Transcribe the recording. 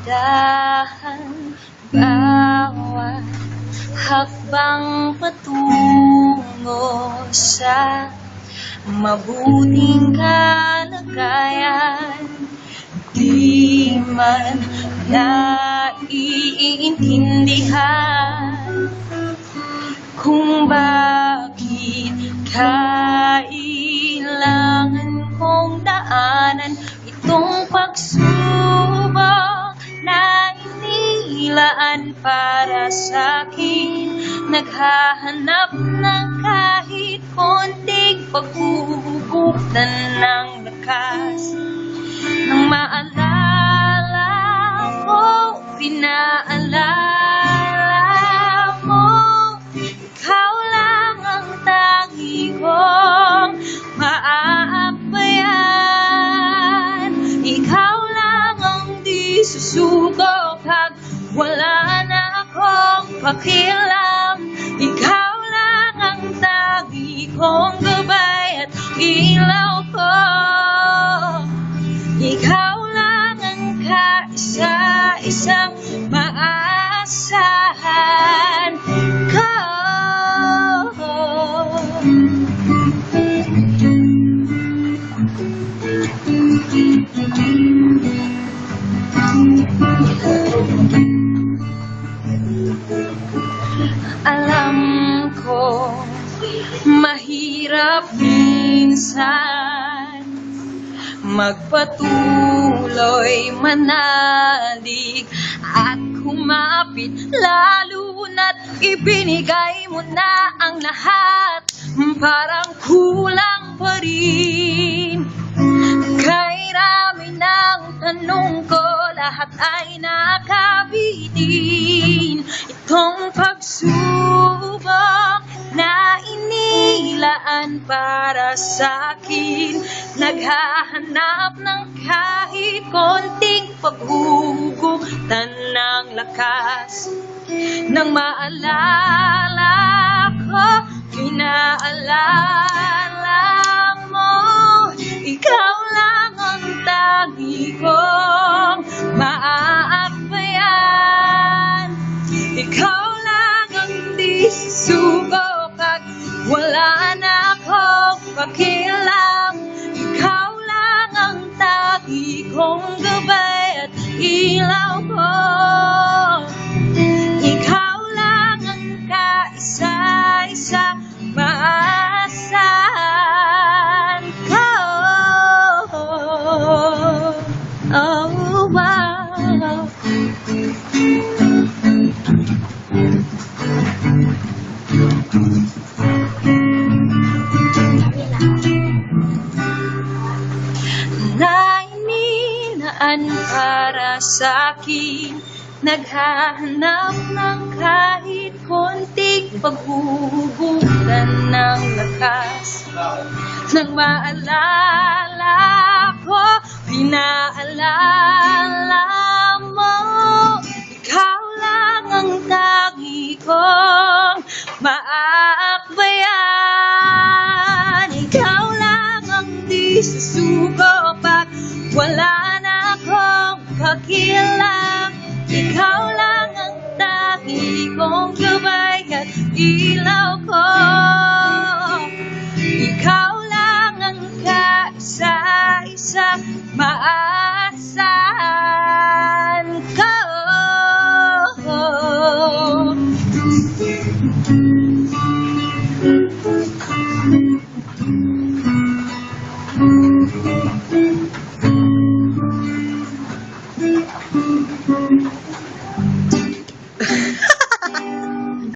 Dahan-dahan bawat hakbang patungo sa mabuting kalagayan. Di man naiintindihan kung bakit kailangan kong daanan itong pagsubok na inilaan para sa'kin. Naghahanap ng kahit konting paghuhugutan ng lakas. Nang maalala ko, pinaalala mo, ikaw lang ang tangi kong maaakbayan. Ikaw lang ang di susuko pag wala na akong pakialam. Ikaw lang ang tangi kong gabay at ilaw ko. Ikaw lang ang kaisa-isang maaasahan ko. Alam ko, mahirap minsan magpatuloy, manalig at kumapit, lalo na't ibinigay mo na ang lahat. Parang kulang pa rin. Kay rami ng tanong ko, lahat ay nakabitin. Itong pagsubok na inilaan para sa'kin, naghahanap ng kahit konting paghugutan ng lakas. Nang maalala ko, pinaalala mo, ikaw lang ang tangi kong maaakbayan. Ikaw lang ang di susuko pag wala na akong pakialam. Ikaw lang ang tangi kong gabay at ilaw ko. Ikaw lang ang kaisa-isa maaasahan ko. Oh, wow. Nainilaan para sa'kin, naghahanap ng kahit konting paghuhugutan ng lakas. Nang maalala ko, pinaalala mo, ikaw lang ang tangi kong maaakbayan. Ikaw lang ang di susuko pag wala na akong pakialam. Ikaw lang ang tangi kong gabay at ilaw ko.